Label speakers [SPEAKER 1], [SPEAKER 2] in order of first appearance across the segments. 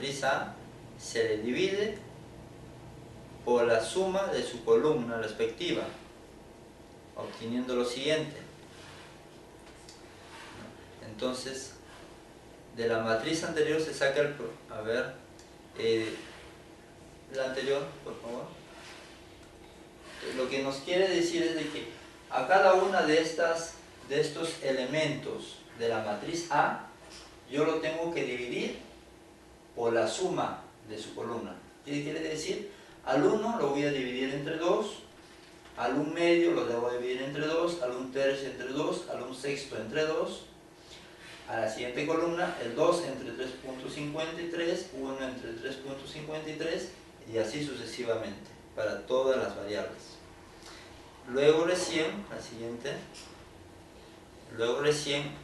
[SPEAKER 1] matriz A se le divide por la suma de su columna respectiva, obteniendo lo siguiente. Entonces, de la matriz anterior se saca el... A ver, la anterior, por favor. Lo que nos quiere decir es de que a cada una de estos elementos de la matriz A, yo lo tengo que dividir por la suma de su columna. ¿Qué quiere decir? Al 1 lo voy a dividir entre 2, al 1 medio lo debo dividir entre 2, al 1 tercio entre 2, al 1 sexto entre 2. A la siguiente columna, el 2 entre 3.53, 1 entre 3.53 y así sucesivamente, para todas las variables. Luego recién, la siguiente,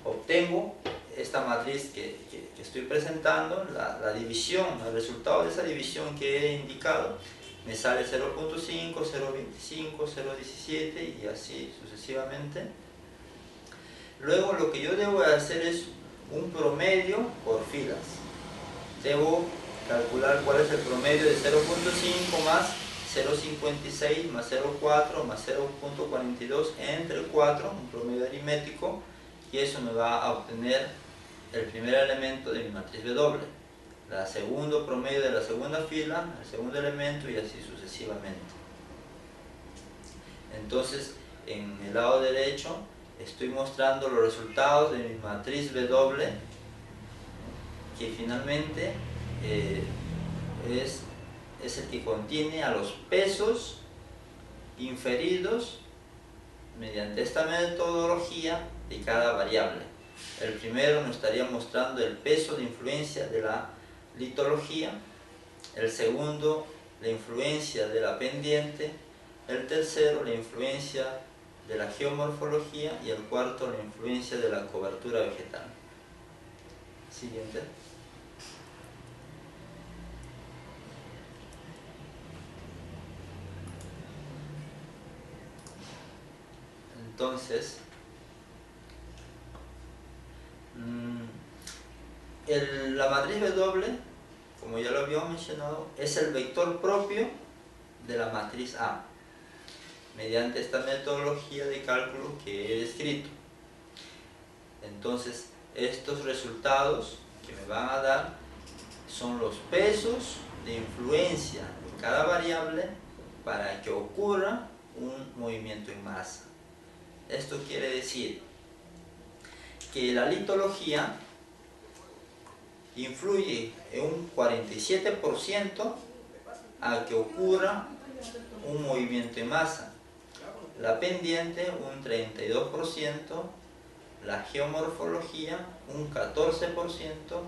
[SPEAKER 1] obtengo esta matriz que estoy presentando, la división, el resultado de esa división que he indicado, me sale 0.5, 0.25, 0.17 y así sucesivamente. Luego lo que yo debo hacer es un promedio por filas. Debo calcular cuál es el promedio de 0.5 más 0.56 más 0.4 más 0.42 entre 4, un promedio aritmético, y eso me va a obtener el primer elemento de mi matriz W, el segundo promedio de la segunda fila, el segundo elemento y así sucesivamente. Entonces, en el lado derecho estoy mostrando los resultados de mi matriz W, que finalmente es el que contiene a los pesos inferidos mediante esta metodología de cada variable. El primero nos estaría mostrando el peso de influencia de la litología, el segundo la influencia de la pendiente, el tercero la influencia de la geomorfología y el cuarto la influencia de la cobertura vegetal. Siguiente. Entonces, la matriz W, como ya lo habíamos mencionado, es el vector propio de la matriz A, mediante esta metodología de cálculo que he descrito. Entonces, estos resultados que me van a dar son los pesos de influencia de cada variable para que ocurra un movimiento en masa. Esto quiere decir que la litología influye en un 47% a que ocurra un movimiento en masa, la pendiente un 32%, la geomorfología un 14%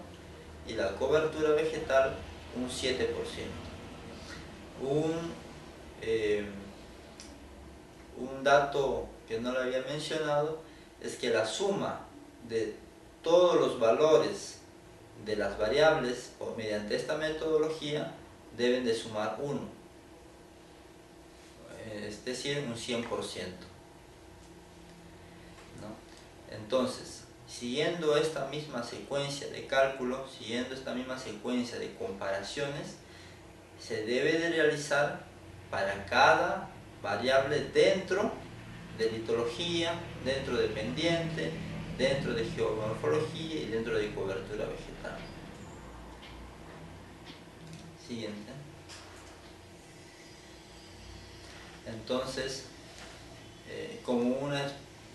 [SPEAKER 1] y la cobertura vegetal un 7%. Un dato que no lo había mencionado es que la suma de todos los valores de las variables mediante esta metodología deben de sumar 1, es decir, un 100%, ¿no? Entonces, siguiendo esta misma secuencia de cálculo, siguiendo esta misma secuencia de comparaciones, se debe de realizar para cada variable dentro de litología, dentro de pendiente, dentro de geomorfología y dentro de cobertura vegetal. Siguiente. Entonces, como un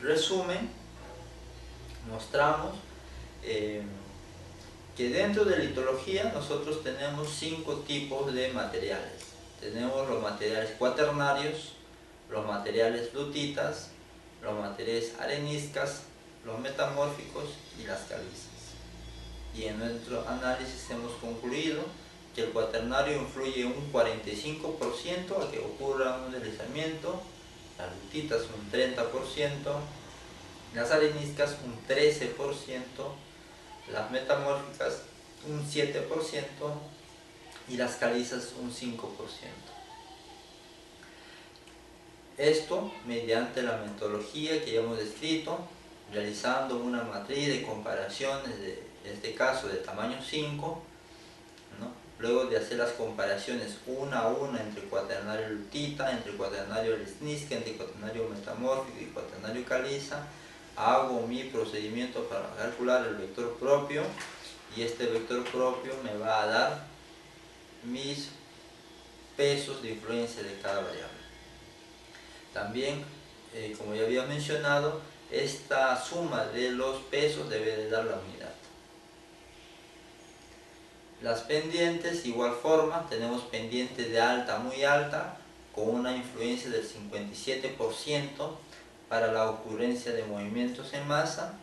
[SPEAKER 1] resumen, mostramos que dentro de litología nosotros tenemos 5 tipos de materiales. Tenemos los materiales cuaternarios, los materiales lutitas, los materiales areniscas, los metamórficos y las calizas. Y en nuestro análisis hemos concluido que el cuaternario influye un 45% a que ocurra un deslizamiento, las lutitas un 30%, las areniscas un 13%, las metamórficas un 7% y las calizas un 5%. Esto mediante la metodología que ya hemos descrito, realizando una matriz de comparaciones, en este caso de tamaño 5, ¿no? luego de hacer las comparaciones una a una entre cuaternario lutita, entre cuaternario lesniska, entre cuaternario metamórfico y cuaternario caliza, hago mi procedimiento para calcular el vector propio, y este vector propio me va a dar mis pesos de influencia de cada variable. También, como ya había mencionado, esta suma de los pesos debe de dar la unidad. Las pendientes, de igual forma, tenemos pendiente de alta muy alta con una influencia del 57% para la ocurrencia de movimientos en masa.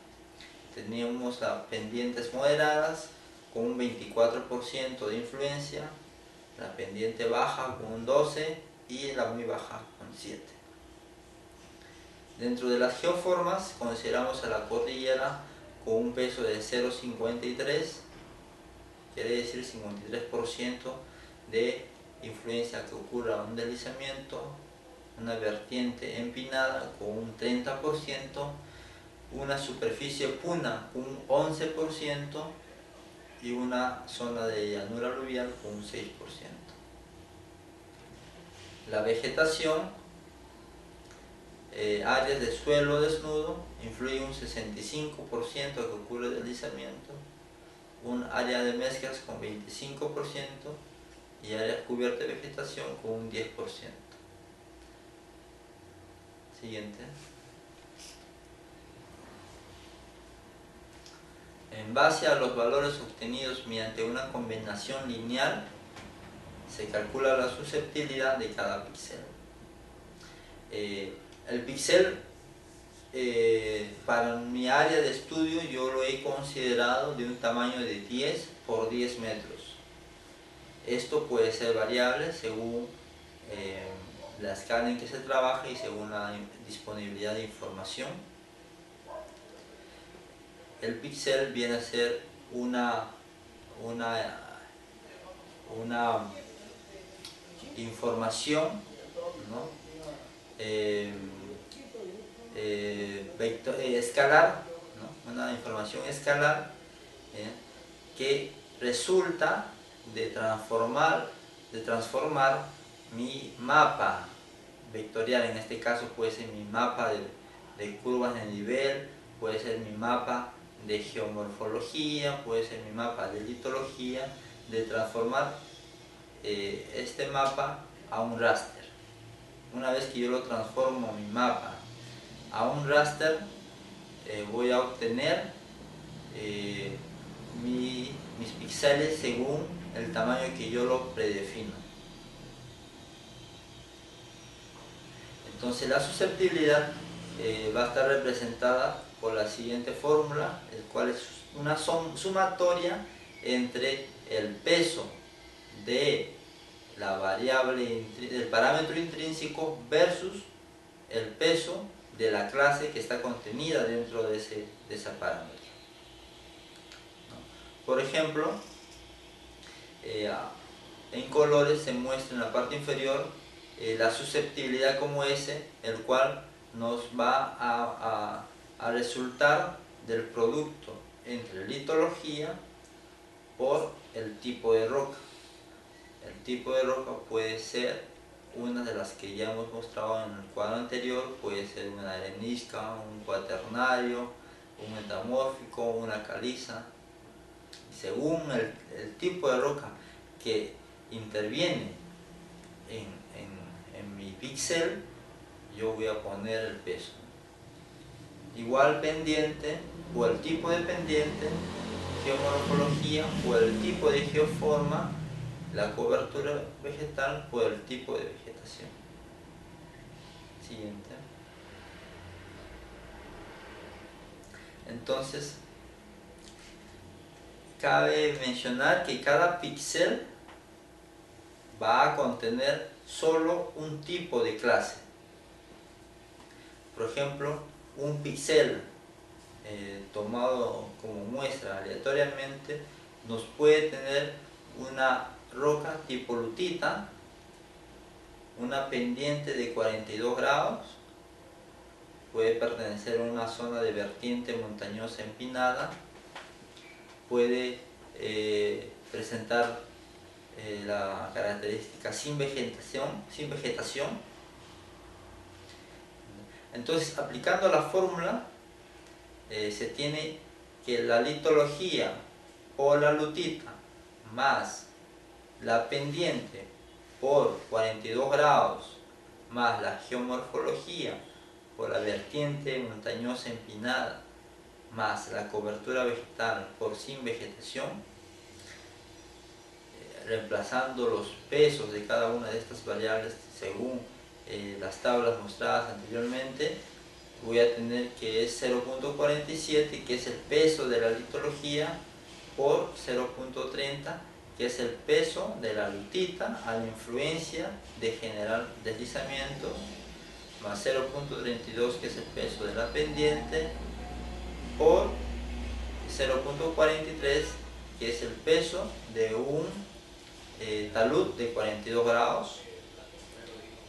[SPEAKER 1] Teníamos las pendientes moderadas con un 24% de influencia, la pendiente baja con un 12% y la muy baja con 7%. Dentro de las geoformas consideramos a la cordillera con un peso de 0,53, quiere decir 53% de influencia que ocurre a un deslizamiento, una vertiente empinada con un 30%, una superficie puna con un 11% y una zona de llanura aluvial con un 6%. La vegetación, áreas de suelo desnudo, influye un 65% que ocurre el deslizamiento, un área de mezclas con 25% y áreas cubiertas de vegetación con un 10%. Siguiente. En base a los valores obtenidos mediante una combinación lineal, se calcula la susceptibilidad de cada píxel. El píxel, para mi área de estudio, yo lo he considerado de un tamaño de 10 por 10 metros. Esto puede ser variable según la escala en que se trabaja y según la disponibilidad de información. El píxel viene a ser una información, ¿no? Escalar, ¿no? Una información escalar que resulta de transformar mi mapa vectorial. En este caso puede ser mi mapa de curvas de nivel, puede ser mi mapa de geomorfología, puede ser mi mapa de litología, de transformar este mapa a un raster. Una vez que yo lo transformo mi mapa a un raster, voy a obtener mis píxeles según el tamaño que yo lo predefino. Entonces la susceptibilidad va a estar representada por la siguiente fórmula, el cual es una sumatoria entre el peso de la variable del parámetro intrínseco versus el peso de la clase que está contenida dentro de ese parámetro. Por ejemplo, en colores se muestra en la parte inferior la susceptibilidad como S, el cual nos va a resultar del producto entre litología por el tipo de roca. El tipo de roca puede ser una de las que ya hemos mostrado en el cuadro anterior, puede ser una arenisca, un cuaternario, un metamórfico, una caliza. Según el tipo de roca que interviene en mi píxel, yo voy a poner el peso. Igual pendiente, o el tipo de pendiente, geomorfología, o el tipo de geoforma, la cobertura vegetal, o el tipo de vegetación. Siguiente. Entonces, cabe mencionar que cada píxel va a contener solo un tipo de clase. Por ejemplo, un píxel tomado como muestra aleatoriamente nos puede tener una roca tipo lutita, una pendiente de 42 grados, puede pertenecer a una zona de vertiente montañosa empinada, puede presentar la característica sin vegetación. Entonces, aplicando la fórmula, se tiene que la litología por la lutita más la pendiente por 42 grados más la geomorfología por la vertiente montañosa empinada más la cobertura vegetal por sin vegetación, reemplazando los pesos de cada una de estas variables según las tablas mostradas anteriormente, voy a tener que es 0.47, que es el peso de la litología, por 0.30, que es el peso de la lutita a la influencia de generar deslizamientos, más 0.32, que es el peso de la pendiente, por 0.43, que es el peso de un talud de 42 grados,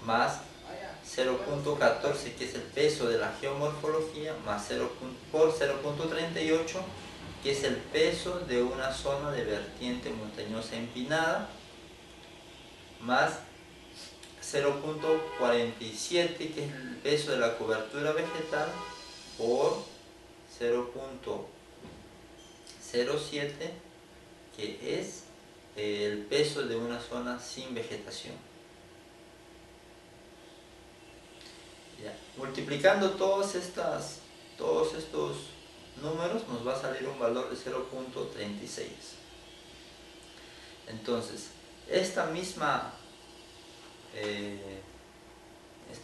[SPEAKER 1] más 0.14, que es el peso de la geomorfología, más 0, por 0.38, que es el peso de una zona de vertiente montañosa empinada, más 0.47, que es el peso de la cobertura vegetal, por 0.07, que es el peso de una zona sin vegetación. Ya. Multiplicando todos estos números nos va a salir un valor de 0.36. Entonces, este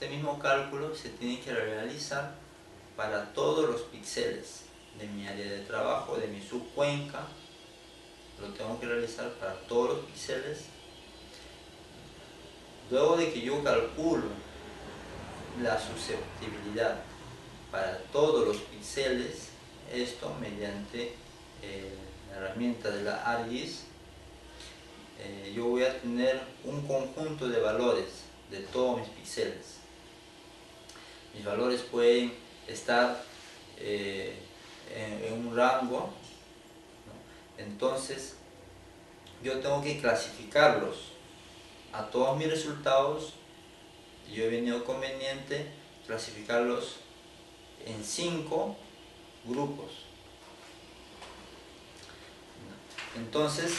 [SPEAKER 1] mismo cálculo se tiene que realizar para todos los píxeles de mi área de trabajo, de mi subcuenca. Lo tengo que realizar para todos los píxeles. Luego de que yo calculo la susceptibilidad para todos los píxeles, esto mediante la herramienta de la ARGIS, yo voy a tener un conjunto de valores de todos mis píxeles. Mis valores pueden estar en un rango, ¿no? Entonces yo tengo que clasificarlos a todos mis resultados. Yo he venido conveniente clasificarlos en 5 grupos. Entonces,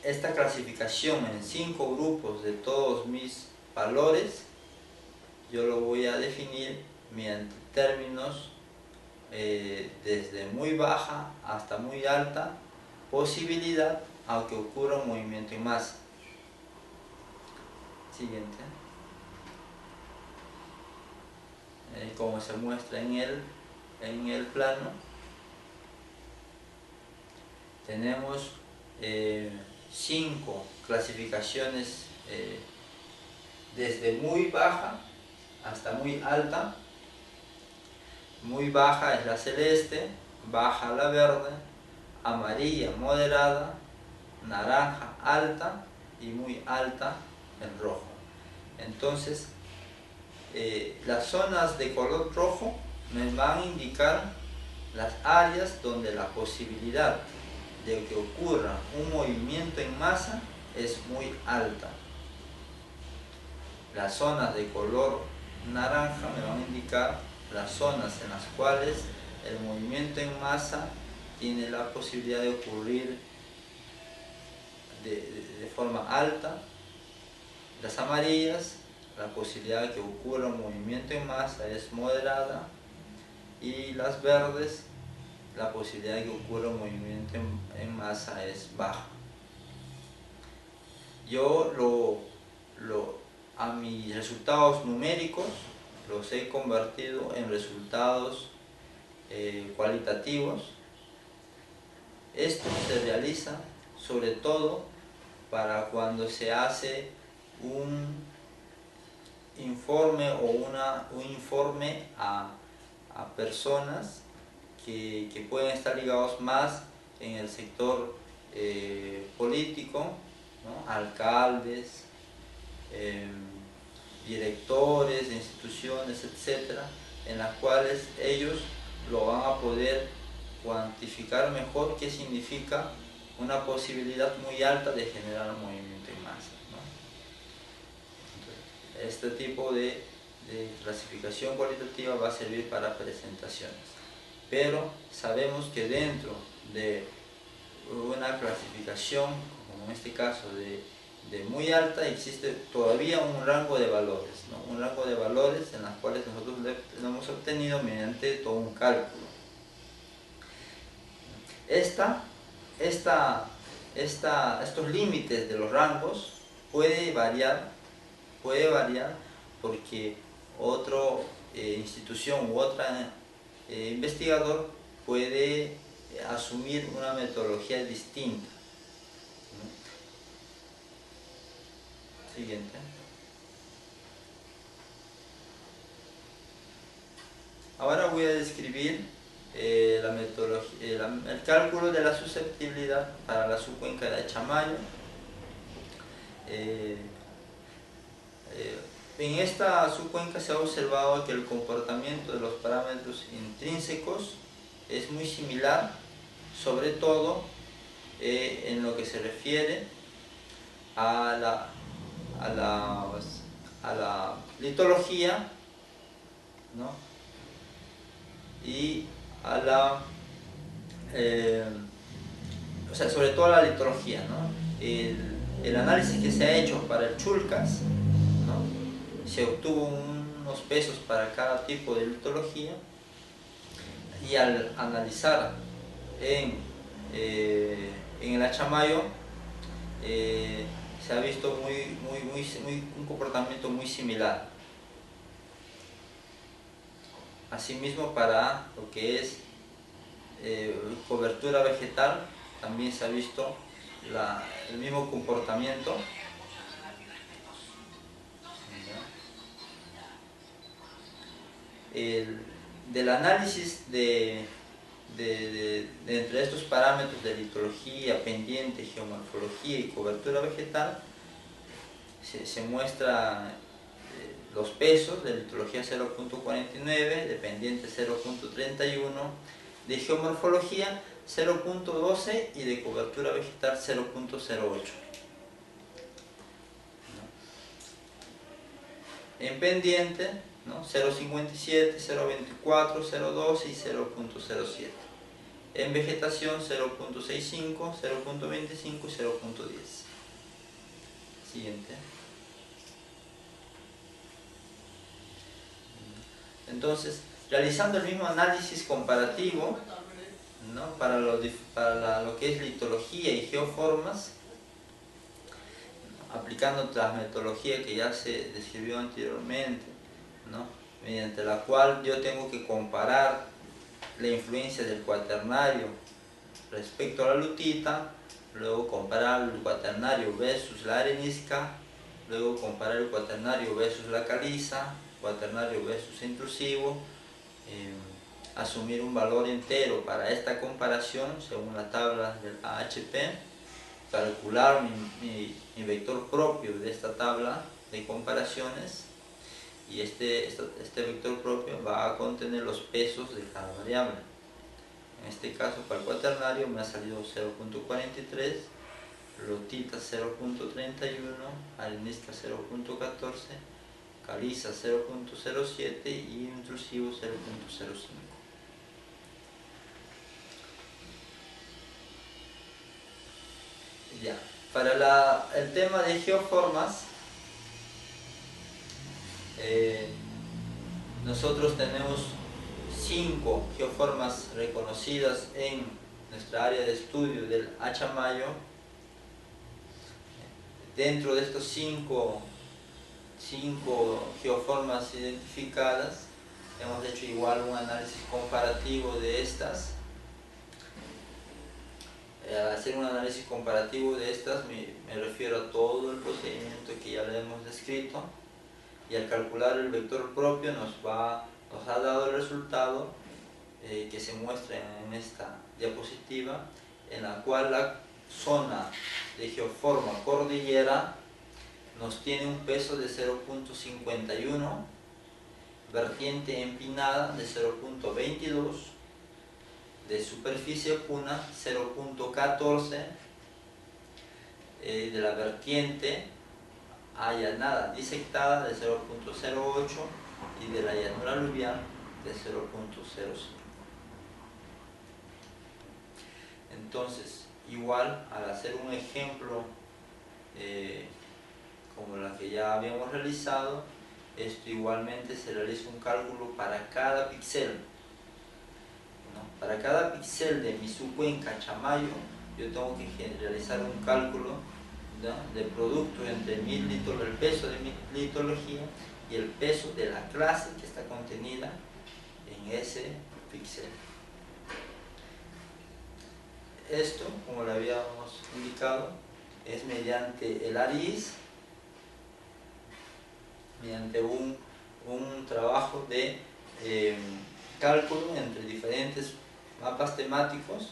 [SPEAKER 1] esta clasificación en 5 grupos de todos mis valores, yo lo voy a definir mediante términos desde muy baja hasta muy alta posibilidad a que ocurra un movimiento en masa. Siguiente. Como se muestra en el plano, tenemos 5 clasificaciones desde muy baja hasta muy alta. Muy baja es la celeste, baja la verde, amarilla moderada, naranja alta y muy alta el rojo. Entonces, las zonas de color rojo me van a indicar las áreas donde la posibilidad de que ocurra un movimiento en masa es muy alta. Las zonas de color naranja me van a indicar las zonas en las cuales el movimiento en masa tiene la posibilidad de ocurrir de forma alta. Las amarillas, la posibilidad de que ocurra un movimiento en masa es moderada, y las verdes, la posibilidad de que ocurra un movimiento en masa es baja. Yo a mis resultados numéricos los he convertido en resultados cualitativos. Esto se realiza sobre todo para cuando se hace un informe o un informe a personas que pueden estar ligados más en el sector político, ¿no? Alcaldes, directores de instituciones, etcétera, en las cuales ellos lo van a poder cuantificar mejor qué significa una posibilidad muy alta de generar movimiento en masa, ¿no? Entonces, este tipo de clasificación cualitativa va a servir para presentaciones, pero sabemos que dentro de una clasificación, como en este caso de muy alta, existe todavía un rango de valores, ¿no? Un rango de valores en los cuales nosotros lo hemos obtenido mediante todo un cálculo. Estos límites de los rangos puede variar porque otra institución u otro investigador puede asumir una metodología distinta. Siguiente. Ahora voy a describir la metodología, el cálculo de la susceptibilidad para la subcuenca de Achamayo. En esta subcuenca se ha observado que el comportamiento de los parámetros intrínsecos es muy similar, sobre todo en lo que se refiere a la litología, ¿no? Y a o sea, sobre todo a la litología, ¿no? El análisis que se ha hecho para el Chulcas, ¿no? Se obtuvo unos pesos para cada tipo de litología, y al analizar en el Achamayo se ha visto un comportamiento muy similar. Asimismo, para lo que es cobertura vegetal, también se ha visto el mismo comportamiento. Del análisis de entre estos parámetros de litología, pendiente, geomorfología y cobertura vegetal, se muestra los pesos de litología 0.49, de pendiente 0.31, de geomorfología 0.12 y de cobertura vegetal 0.08. En pendiente, ¿no? 0.57, 0.24, 0.12 y 0.07. En vegetación 0.65, 0.25 y 0.10. Siguiente. Entonces, realizando el mismo análisis comparativo, ¿no? para lo que es litología y geoformas, aplicando la metodología que ya se describió anteriormente, ¿no? Mediante la cual yo tengo que comparar la influencia del cuaternario respecto a la lutita, luego comparar el cuaternario versus la arenisca, luego comparar el cuaternario versus la caliza, cuaternario versus intrusivo, asumir un valor entero para esta comparación según la tabla del AHP, calcular mi vector propio de esta tabla de comparaciones, y este vector propio va a contener los pesos de cada variable. En este caso, para el cuaternario me ha salido 0.43, lutita 0.31, arenisca 0.14, caliza 0.07 y intrusivo 0.05. Ya, para el tema de geoformas, nosotros tenemos 5 geoformas reconocidas en nuestra área de estudio del Achamayo. Dentro de estos 5 geoformas identificadas, hemos hecho igual un análisis comparativo de estas. Al hacer un análisis comparativo de estas me refiero a todo el procedimiento que ya le hemos descrito, y al calcular el vector propio nos ha dado el resultado que se muestra en esta diapositiva, en la cual la zona de geoforma cordillera nos tiene un peso de 0.51, vertiente empinada de 0.22, de superficie puna 0.14, de la vertiente allanada disectada de 0.08 y de la llanura aluvial de 0.05. Entonces, igual, al hacer un ejemplo como la que ya habíamos realizado, esto igualmente se realiza un cálculo para cada píxel, ¿no? Para cada píxel de mi subcuenca Chamayo, yo tengo que realizar un cálculo, ¿no?, de producto entre el peso de mi litología y el peso de la clase que está contenida en ese píxel. Esto, como lo habíamos indicado, es mediante el ARIS, mediante un trabajo de cálculo entre diferentes mapas temáticos,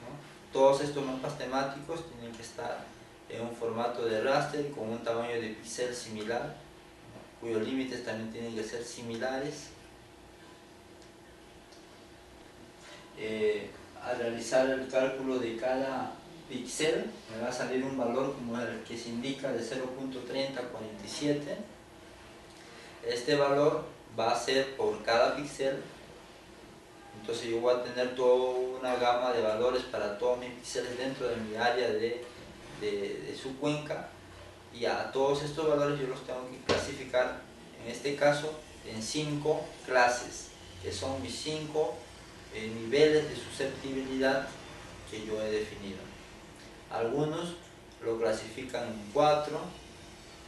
[SPEAKER 1] ¿no? Todos estos mapas temáticos tienen que estar en un formato de raster con un tamaño de píxel similar, ¿no?, cuyos límites también tienen que ser similares. Al realizar el cálculo de cada píxel me va a salir un valor como el que se indica de 0.3047. Este valor va a ser por cada píxel, entonces yo voy a tener toda una gama de valores para todos mis píxeles dentro de mi área de subcuenca, y a todos estos valores yo los tengo que clasificar, en este caso, en 5 clases, que son mis 5 niveles de susceptibilidad que yo he definido. Algunos lo clasifican en 4,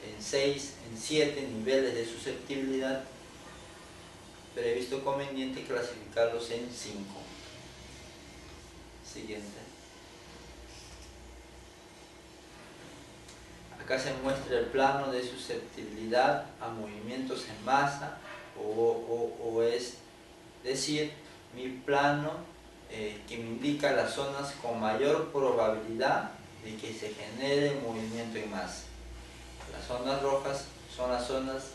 [SPEAKER 1] en 6, en 7 niveles de susceptibilidad, pero he visto conveniente clasificarlos en 5. Siguiente. Acá se muestra el plano de susceptibilidad a movimientos en masa, o es decir, mi plano que me indica las zonas con mayor probabilidad de que se genere movimiento en masa. Las zonas rojas son las zonas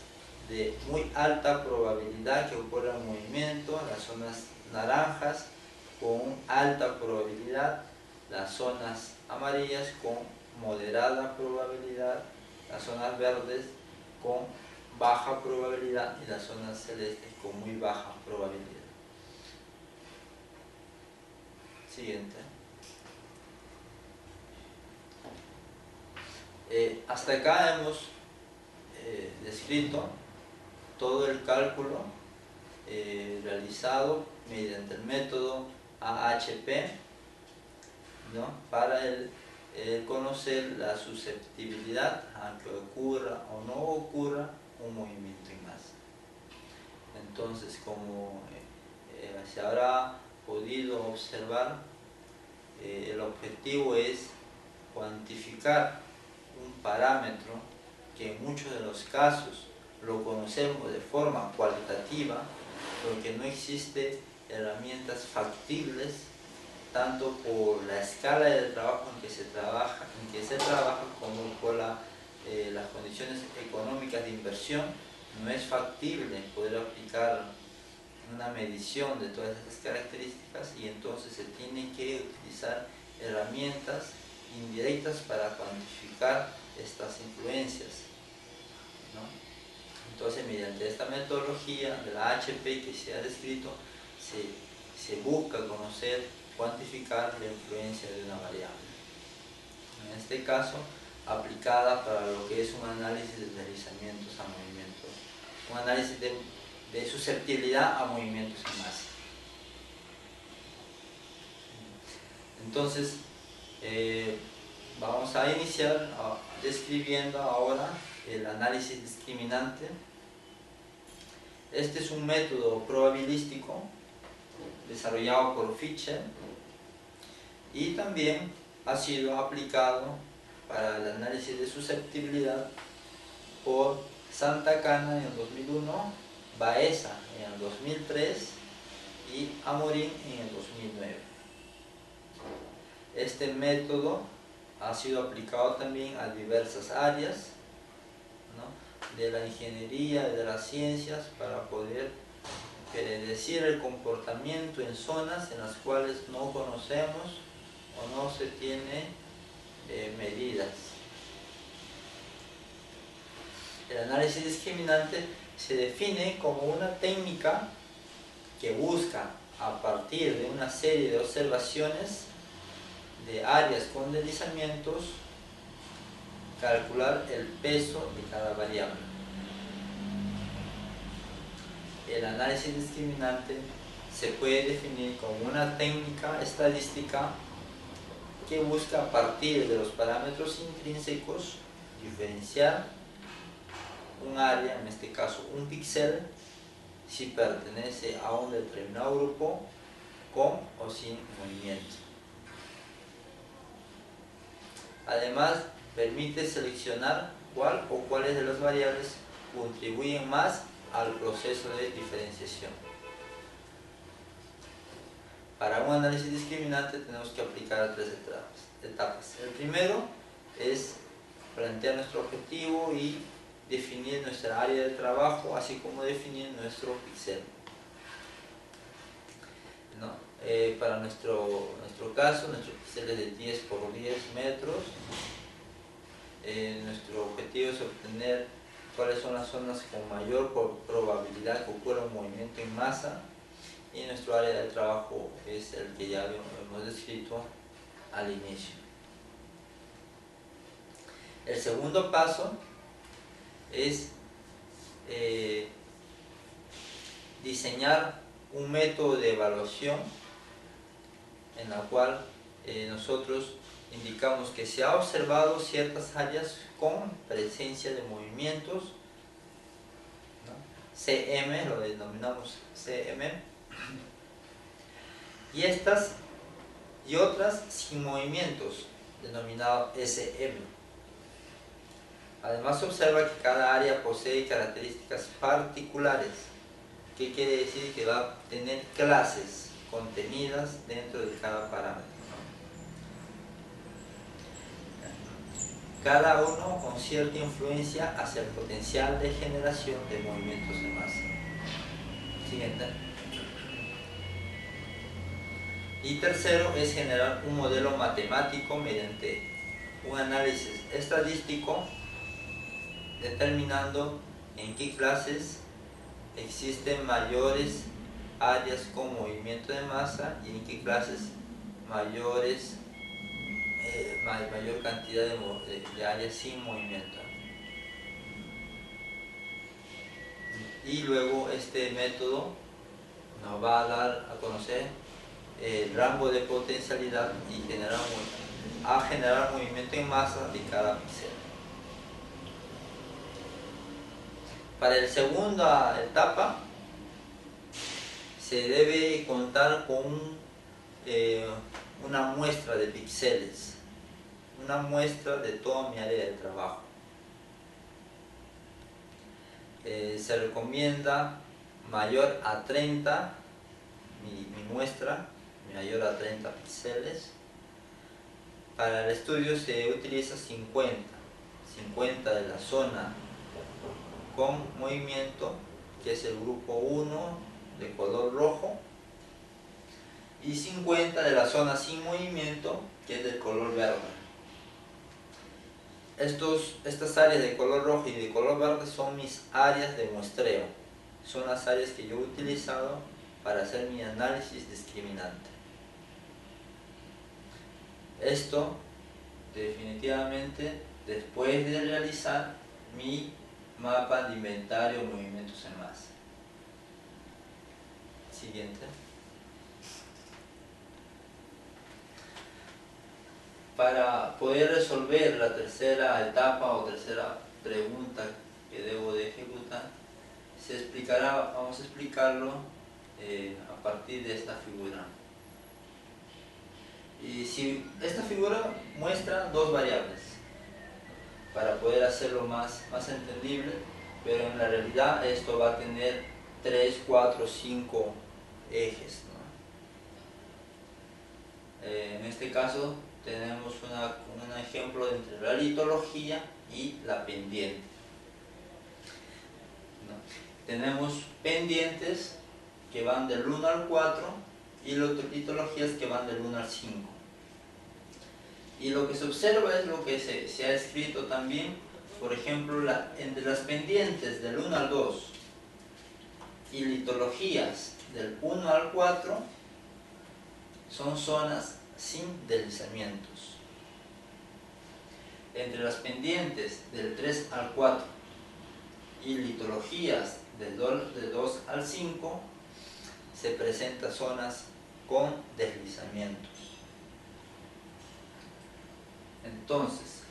[SPEAKER 1] de muy alta probabilidad que ocurra un movimiento, las zonas naranjas con alta probabilidad, las zonas amarillas con moderada probabilidad, las zonas verdes con baja probabilidad y las zonas celestes con muy baja probabilidad. Siguiente. Hasta acá hemos descrito todo el cálculo realizado mediante el método AHP, ¿no?, para el conocer la susceptibilidad a que ocurra o no ocurra un movimiento en masa. Entonces, como se habrá podido observar, el objetivo es cuantificar un parámetro que en muchos de los casos lo conocemos de forma cualitativa, porque no existen herramientas factibles tanto por la escala de trabajo en que se trabaja como por las condiciones económicas de inversión. No es factible poder aplicar una medición de todas estas características, y entonces se tiene que utilizar herramientas indirectas para cuantificar estas influencias, ¿no? Entonces, mediante esta metodología de la HP que se ha descrito, se busca conocer, cuantificar la influencia de una variable. En este caso, aplicada para lo que es un análisis de deslizamientos a movimientos, un análisis de susceptibilidad a movimientos en masa. Entonces, vamos a iniciar describiendo ahora el análisis discriminante. Este es un método probabilístico desarrollado por Fischer y también ha sido aplicado para el análisis de susceptibilidad por Santa Cana en el 2001, Baeza en el 2003 y Amorín en el 2009. Este método ha sido aplicado también a diversas áreas, ¿no?, de la ingeniería y de las ciencias, para poder predecir el comportamiento en zonas en las cuales no conocemos o no se tiene medidas. El análisis discriminante se define como una técnica que busca, a partir de una serie de observaciones de áreas con deslizamientos, calcular el peso de cada variable. El análisis discriminante se puede definir como una técnica estadística que busca, a partir de los parámetros intrínsecos, diferenciar un área, en este caso un píxel, si pertenece a un determinado grupo con o sin movimiento. Además, permite seleccionar cuál o cuáles de las variables contribuyen más al proceso de diferenciación. Para un análisis discriminante tenemos que aplicar 3 etapas. El primero es plantear nuestro objetivo y definir nuestra área de trabajo, así como definir nuestro píxel. Para nuestro caso, nuestro píxel es de 10 por 10 metros. Nuestro objetivo es obtener cuáles son las zonas con mayor probabilidad que ocurra un movimiento en masa, y nuestro área de trabajo es el que ya hemos descrito al inicio. El segundo paso es diseñar un método de evaluación en la cual nosotros indicamos que se ha observado ciertas áreas con presencia de movimientos, ¿no? CM, lo denominamos CM, y estas y otras sin movimientos, denominado SM. Además, se observa que cada área posee características particulares. ¿Qué quiere decir? Que va a tener clases contenidas dentro de cada parámetro, ¿no? Cada uno con cierta influencia hacia el potencial de generación de movimientos de masa. Siguiente. Y tercero es generar un modelo matemático mediante un análisis estadístico, determinando en qué clases existen mayores áreas con movimiento de masa y en qué clases mayor cantidad de áreas sin movimiento. Y luego este método nos va a dar a conocer el rango de potencialidad y generar movimiento en masa de cada píxel. Para la segunda etapa se debe contar con una muestra de píxeles, una muestra de toda mi área de trabajo. Se recomienda mayor a 30, mi muestra mayor a 30 píxeles. Para el estudio se utiliza 50 de la zona con movimiento, que es el grupo 1 de color rojo, y 50 de la zona sin movimiento, que es del color verde. Estas áreas de color rojo y de color verde son mis áreas de muestreo, son las áreas que yo he utilizado para hacer mi análisis discriminante. Esto definitivamente después de realizar mi mapa de inventario de movimientos en masa. Siguiente. Para poder resolver la tercera etapa o tercera pregunta que debo de ejecutar, vamos a explicarlo a partir de esta figura. Y si esta figura muestra dos variables, para poder hacerlo más entendible, pero en la realidad esto va a tener 3, 4, 5 ejes, ¿no? En este caso tenemos un ejemplo entre la litología y la pendiente, ¿no? Tenemos pendientes que van del 1 al 4 y litologías que van del 1 al 5. Y lo que se observa es lo que se ha escrito también, por ejemplo, entre las pendientes del 1 al 2 y litologías del 1 al 4 son zonas sin deslizamientos. Entre las pendientes del 3 al 4 y litologías del 2 al 5 se presentan zonas con deslizamientos. Entonces,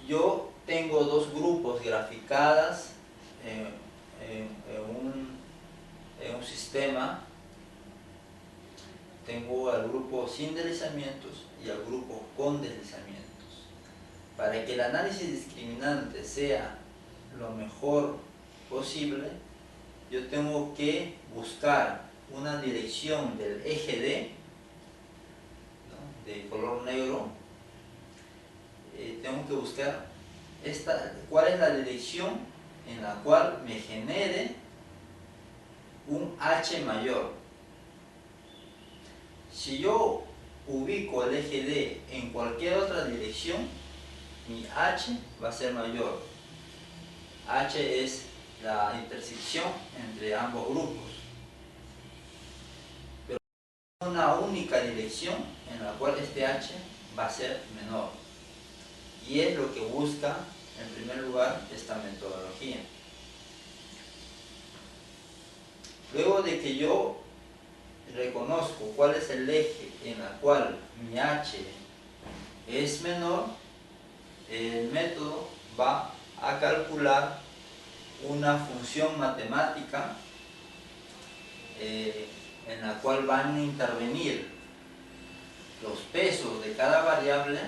[SPEAKER 1] yo tengo dos grupos graficadas en un sistema. Tengo al grupo sin deslizamientos y al grupo con deslizamientos. Para que el análisis discriminante sea lo mejor posible, yo tengo que buscar una dirección del eje D, ¿no?, de color negro. Tengo que buscar cuál es la dirección en la cual me genere un H mayor. Si yo ubico el eje D en cualquier otra dirección, mi H va a ser mayor. H es la intersección entre ambos grupos. Pero hay una única dirección en la cual este H va a ser menor. Y es lo que busca, en primer lugar, esta metodología. Luego de que yo reconozco cuál es el eje en el cual mi H es menor, el método va a calcular una función matemática en la cual van a intervenir los pesos de cada variable,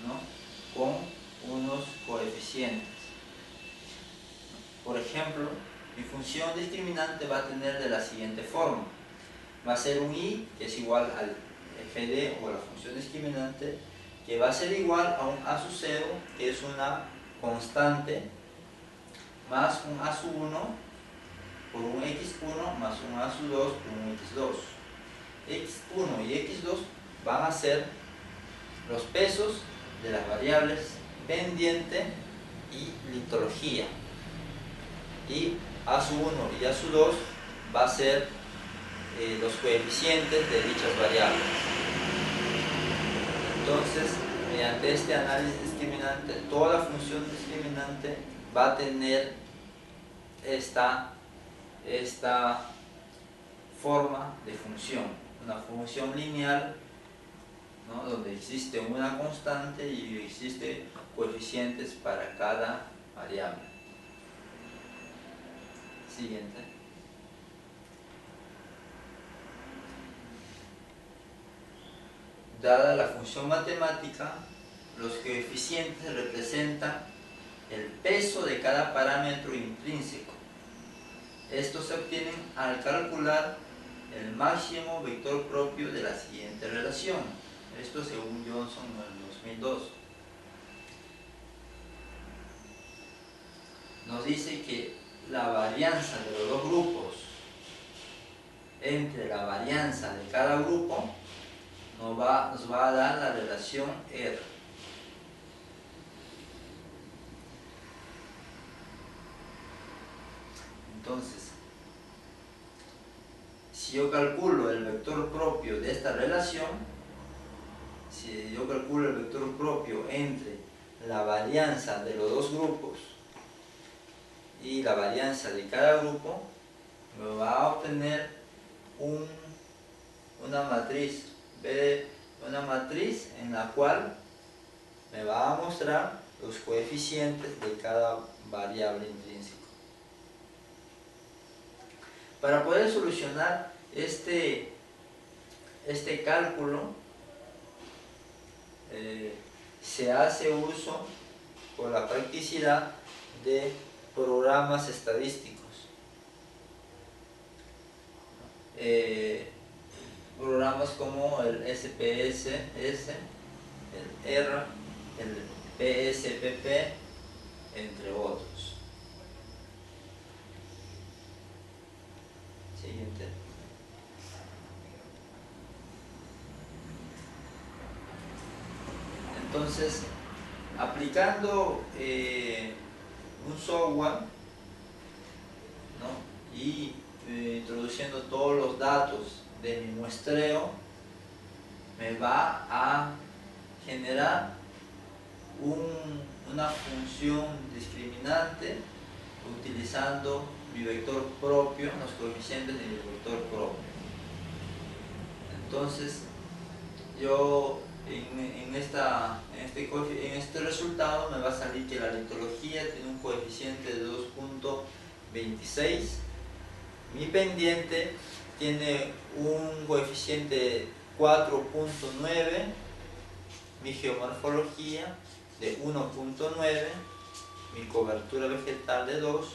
[SPEAKER 1] ¿no?, con unos coeficientes. Por ejemplo, mi función discriminante va a tener de la siguiente forma. Va a ser un I, que es igual al fd, o la función discriminante, que va a ser igual a un A sub 0, que es una constante, más un A sub 1 por un X1, más un A sub 2 por un X2. X1 y X2 van a ser los pesos de las variables pendiente y litología. Y A sub 1 y A sub 2 va a ser los coeficientes de dichas variables. Entonces, mediante este análisis discriminante, toda función discriminante va a tener esta forma de función, una función lineal, ¿no?, donde existe una constante y existen coeficientes para cada variable. Siguiente. Dada la función matemática, los coeficientes representan el peso de cada parámetro intrínseco. Estos se obtienen al calcular el máximo vector propio de la siguiente relación. Esto según Johnson en el 2002. Nos dice que la varianza de los dos grupos entre la varianza de cada grupo nos va a dar la relación R. Entonces, si yo calculo el vector propio de esta relación, si yo calculo el vector propio entre la varianza de los dos grupos y la varianza de cada grupo, me va a obtener una matriz en la cual me va a mostrar los coeficientes de cada variable intrínseco. Para poder solucionar este cálculo, se hace uso por la practicidad de programas estadísticos. Programas como el SPSS, el R, el PSPP, entre otros. Siguiente. Entonces, aplicando un software, ¿no? Y introduciendo todos los datos de mi muestreo, me va a generar una función discriminante utilizando mi vector propio, los coeficientes de mi vector propio. Entonces, yo en este resultado me va a salir que la litología tiene un coeficiente de 2.26, mi pendiente tiene un coeficiente de 4.9, mi geomorfología de 1.9, mi cobertura vegetal de 2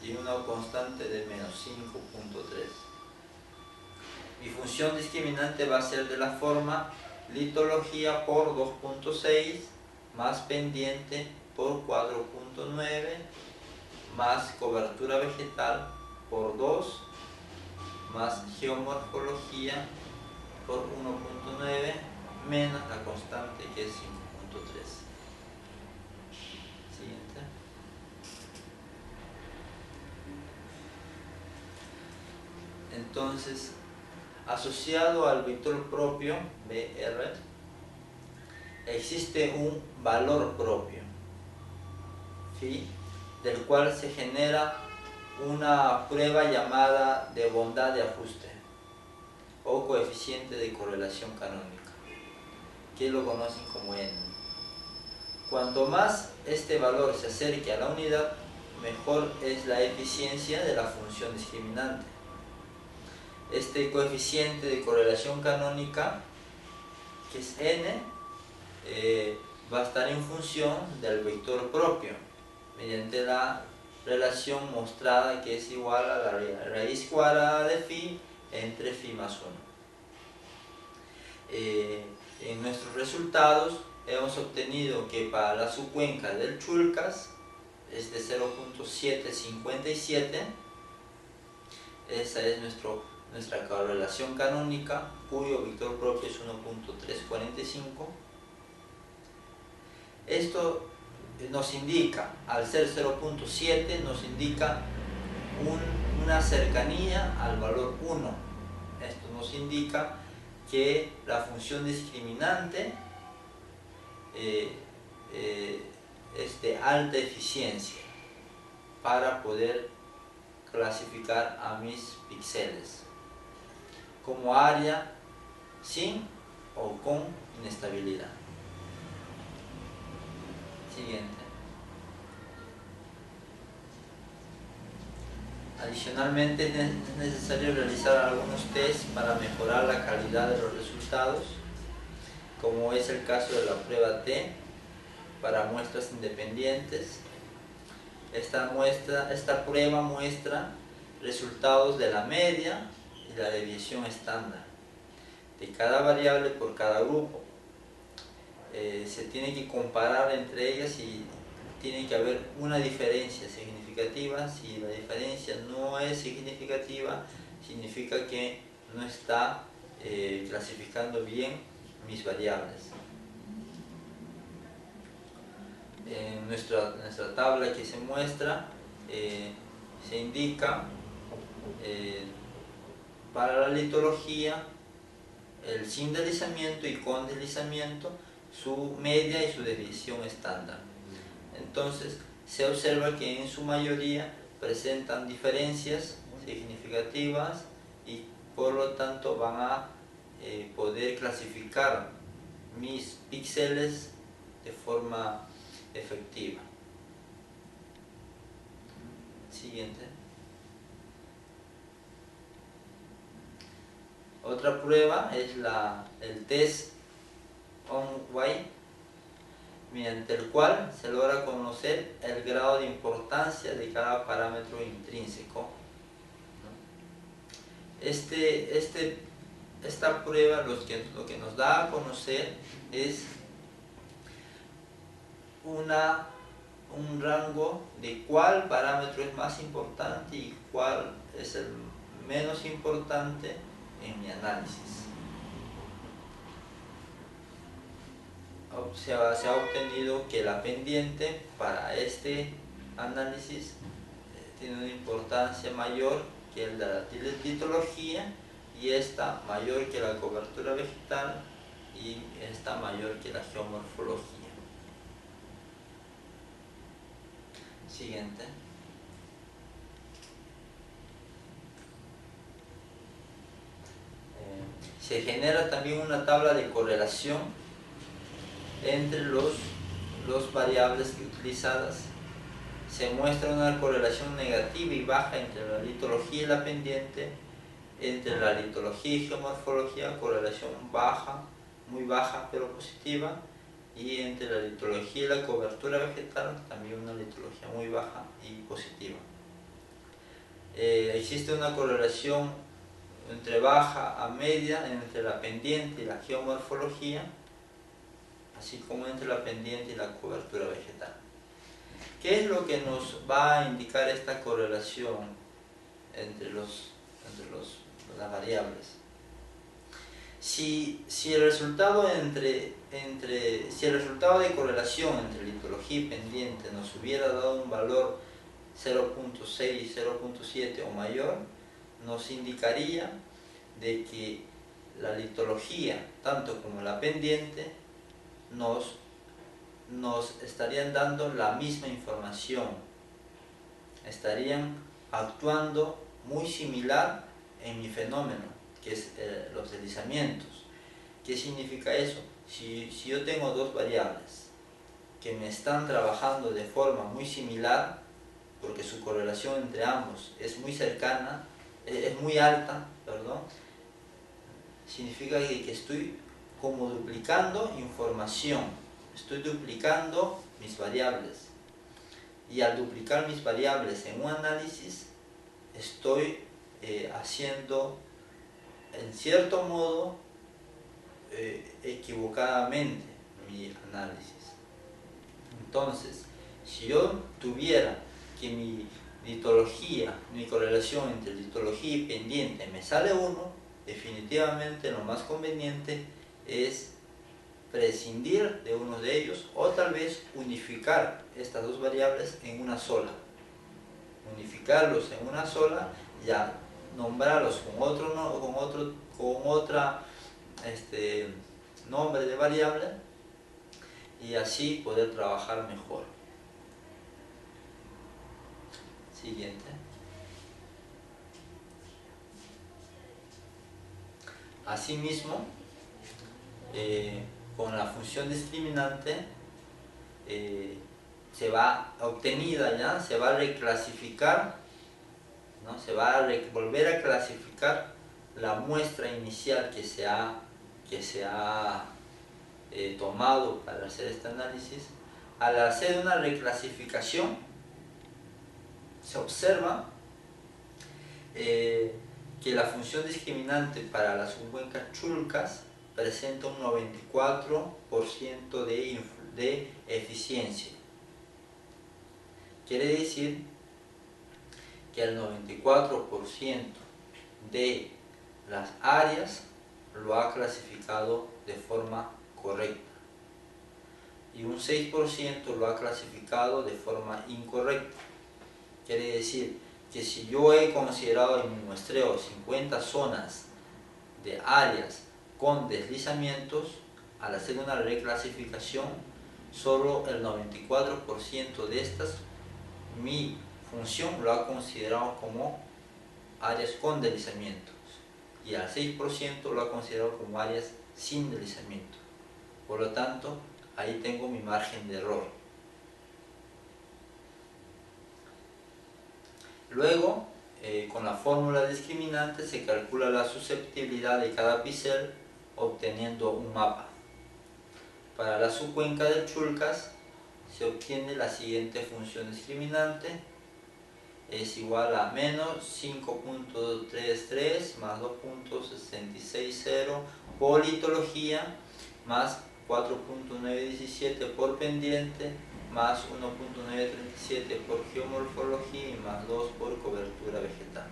[SPEAKER 1] y una constante de menos 5.3. Mi función discriminante va a ser de la forma litología por 2.6 más pendiente por 4.9 más cobertura vegetal por 2 más geomorfología por 1.9 menos la constante que es 5.3. Siguiente. Entonces, asociado al vector propio, BR, existe un valor propio, ¿sí? Del cual se genera una prueba llamada de bondad de ajuste o coeficiente de correlación canónica, que lo conocen como N. Cuanto más este valor se acerque a la unidad, mejor es la eficiencia de la función discriminante. Este coeficiente de correlación canónica, que es N, va a estar en función del vector propio, mediante la relación mostrada que es igual a la raíz cuadrada de phi entre phi más 1. En nuestros resultados hemos obtenido que para la subcuenca del Chulcas es de 0.757, esa es nuestra correlación canónica, cuyo vector propio es 1.345. Esto nos indica, al ser 0.7, nos indica una cercanía al valor 1. Esto nos indica que la función discriminante es de alta eficiencia para poder clasificar a mis píxeles como área sin o con inestabilidad. Siguiente. Adicionalmente es necesario realizar algunos tests para mejorar la calidad de los resultados, como es el caso de la prueba T para muestras independientes. Esta prueba muestra resultados de la media y la desviación estándar de cada variable por cada grupo. Se tiene que comparar entre ellas y tiene que haber una diferencia significativa. Si la diferencia no es significativa, significa que no está clasificando bien mis variables. En nuestra tabla que se muestra, se indica para la litología el sin deslizamiento y con deslizamiento, su media y su desviación estándar. Entonces se observa que en su mayoría presentan diferencias significativas y por lo tanto van a poder clasificar mis píxeles de forma efectiva. Siguiente. Otra prueba es el test on-Y, mediante el cual se logra conocer el grado de importancia de cada parámetro intrínseco. Esta prueba lo que nos da a conocer es un rango de cuál parámetro es más importante y cuál es el menos importante en mi análisis. se ha obtenido que la pendiente para este análisis tiene una importancia mayor que el de la litología, y esta mayor que la cobertura vegetal, y esta mayor que la geomorfología. Siguiente. Se genera también una tabla de correlación entre los variables utilizadas. Se muestra una correlación negativa y baja entre la litología y la pendiente. Entre la litología y geomorfología, correlación baja, muy baja pero positiva. Y entre la litología y la cobertura vegetal, también una litología muy baja y positiva. Existe una correlación entre baja a media entre la pendiente y la geomorfología, así como entre la pendiente y la cobertura vegetal. ¿Qué es lo que nos va a indicar esta correlación entre las variables? Si el resultado de correlación entre litología y pendiente nos hubiera dado un valor 0.6, 0.7 o mayor, nos indicaría de que la litología, tanto como la pendiente, nos estarían dando la misma información, estarían actuando muy similar en mi fenómeno, que es los deslizamientos. ¿Qué significa eso? Si yo tengo dos variables que me están trabajando de forma muy similar, porque su correlación entre ambos es muy cercana, es muy alta, perdón, significa que estoy como duplicando información, estoy duplicando mis variables, y al duplicar mis variables en un análisis estoy haciendo en cierto modo equivocadamente mi análisis. Entonces, si yo tuviera que mi litología, mi correlación entre litología y pendiente me sale 1, definitivamente lo más conveniente es prescindir de uno de ellos, o tal vez unificar estas dos variables en una sola. Unificarlos en una sola, ya nombrarlos con otro nombre de variable, y así poder trabajar mejor. Siguiente. Asimismo, con la función discriminante se va obtenida ya, se va a reclasificar, ¿no? Se va a volver a clasificar la muestra inicial que se ha tomado para hacer este análisis. Al hacer una reclasificación, se observa que la función discriminante para las subcuencas chulcas presenta un 94% de eficiencia. Quiere decir que el 94% de las áreas lo ha clasificado de forma correcta, y un 6% lo ha clasificado de forma incorrecta. Quiere decir que si yo he considerado en mi muestreo 50 zonas de áreas con deslizamientos, al hacer una reclasificación, solo el 94% de estas, mi función lo ha considerado como áreas con deslizamientos, y al 6% lo ha considerado como áreas sin deslizamiento. Por lo tanto, ahí tengo mi margen de error. Luego, con la fórmula discriminante se calcula la susceptibilidad de cada píxel obteniendo un mapa. Para la subcuenca del Chulcas se obtiene la siguiente función discriminante: es igual a menos 5.33 más 2.660 por litología, más 4.917 por pendiente, más 1.937 por geomorfología, y más 2 por cobertura vegetal.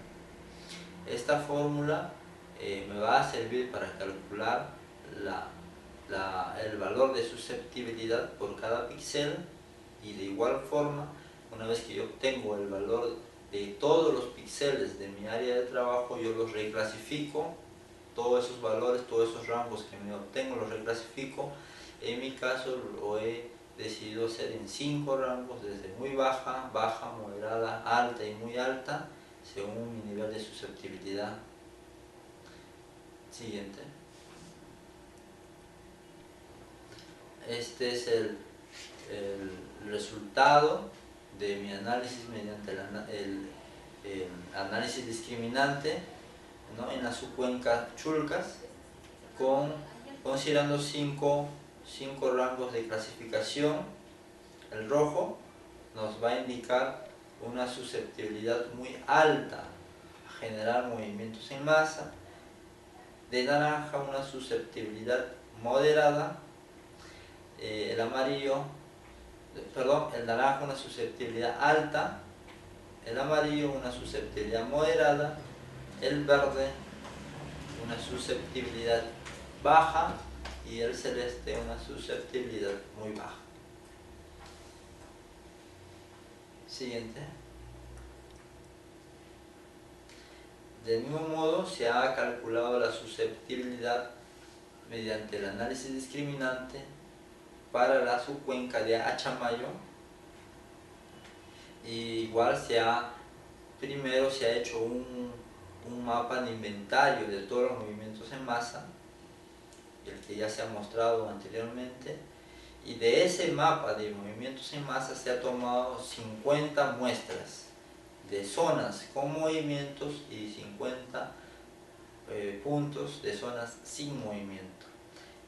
[SPEAKER 1] Esta fórmula me va a servir para calcular el valor de susceptibilidad por cada píxel, y de igual forma, una vez que yo obtengo el valor de todos los píxeles de mi área de trabajo, yo los reclasifico, todos esos valores, todos esos rangos que me obtengo los reclasifico. En mi caso lo he decidido hacer en 5 rangos, desde muy baja, baja, moderada, alta y muy alta, según mi nivel de susceptibilidad. Siguiente. Este es el resultado de mi análisis mediante el análisis discriminante, ¿no?, en la subcuenca Chulcas, considerando 5 rangos de clasificación. El rojo nos va a indicar una susceptibilidad muy alta a generar movimientos en masa. De naranja, una susceptibilidad moderada. El naranja, una susceptibilidad alta. El amarillo, una susceptibilidad moderada. El verde, una susceptibilidad baja. Y el celeste, una susceptibilidad muy baja. Siguiente. Del mismo modo, se ha calculado la susceptibilidad mediante el análisis discriminante para la subcuenca de Achamayo. Y igual primero se ha hecho un mapa de inventario de todos los movimientos en masa, el que ya se ha mostrado anteriormente, y de ese mapa de movimientos en masa se ha tomado 50 muestras de zonas con movimientos y 50 puntos de zonas sin movimiento.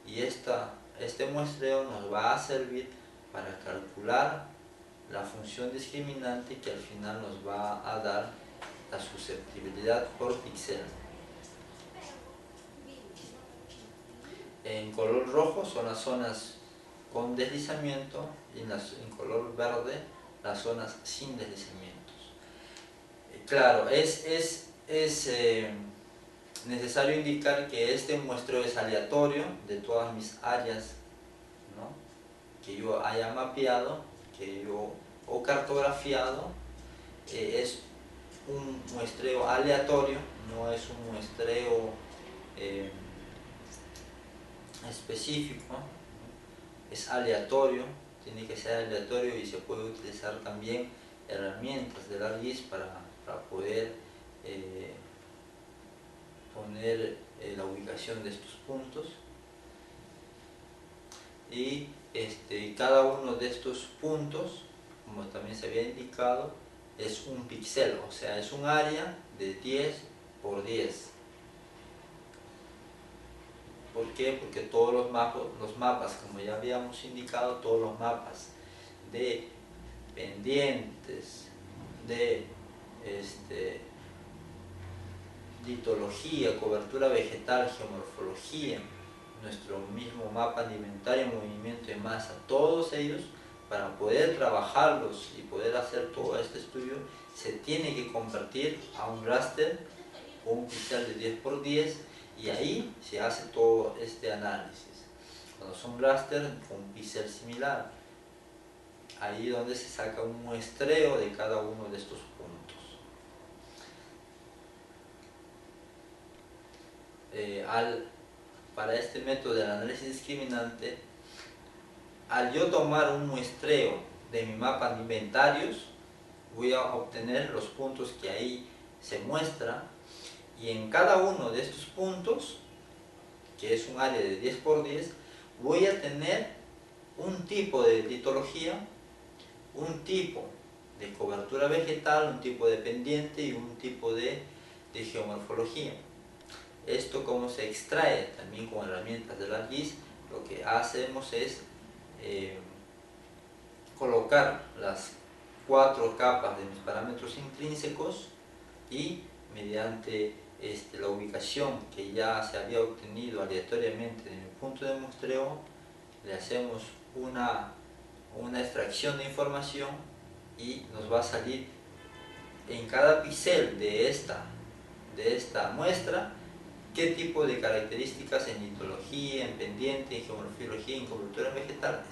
[SPEAKER 1] Y este muestreo nos va a servir para calcular la función discriminante que al final nos va a dar la susceptibilidad por píxel. En color rojo son las zonas con deslizamiento y en color verde las zonas sin deslizamientos. Claro, es necesario indicar que este muestreo es aleatorio de todas mis áreas, ¿no?, que yo haya mapeado, o cartografiado. Es un muestreo aleatorio, no es un muestreo específico, es aleatorio, tiene que ser aleatorio, y se puede utilizar también herramientas de ArcGIS para poder poner la ubicación de estos puntos. Y cada uno de estos puntos, como también se había indicado, es un píxel, o sea, es un área de 10 por 10. ¿Por qué? Porque todos los mapas, como ya habíamos indicado, todos los mapas de pendientes, de litología, cobertura vegetal, geomorfología, nuestro mismo mapa de inventario, movimiento en masa, todos ellos, para poder trabajarlos y poder hacer todo este estudio, se tiene que convertir a un raster o un píxel de 10 por 10, y ahí se hace todo este análisis. Cuando son raster con un píxel similar, ahí donde se saca un muestreo de cada uno de estos puntos. Para este método del análisis discriminante, al yo tomar un muestreo de mi mapa de inventarios, voy a obtener los puntos que ahí se muestra, y en cada uno de estos puntos, que es un área de 10 por 10, voy a tener un tipo de litología, un tipo de cobertura vegetal, un tipo de pendiente y un tipo de geomorfología. Esto, como se extrae también con herramientas de ArcGIS, lo que hacemos es colocar las 4 capas de mis parámetros intrínsecos, y mediante la ubicación que ya se había obtenido aleatoriamente de mi punto de muestreo, le hacemos una extracción de información, y nos va a salir en cada píxel de esta muestra qué tipo de características en litología, en pendiente, en geomorfología, en cobertura vegetal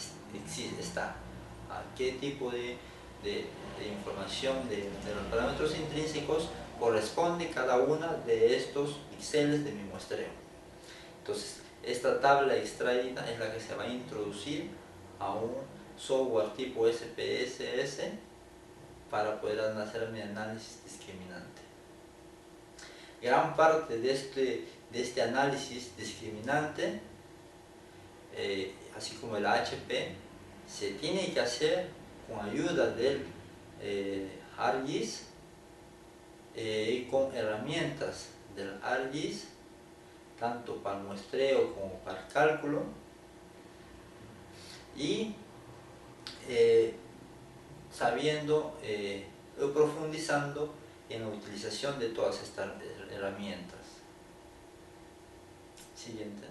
[SPEAKER 1] está. ¿Qué tipo de información de los parámetros intrínsecos corresponde cada una de estos píxeles de mi muestreo? Entonces, esta tabla extraída es la que se va a introducir a un software tipo SPSS para poder hacer mi análisis discriminante. Gran parte de este análisis discriminante, así como el HP, se tiene que hacer con ayuda del ArcGIS y con herramientas del ArcGIS, tanto para el muestreo como para el cálculo, y sabiendo o profundizando en la utilización de todas estas herramientas. Siguiente.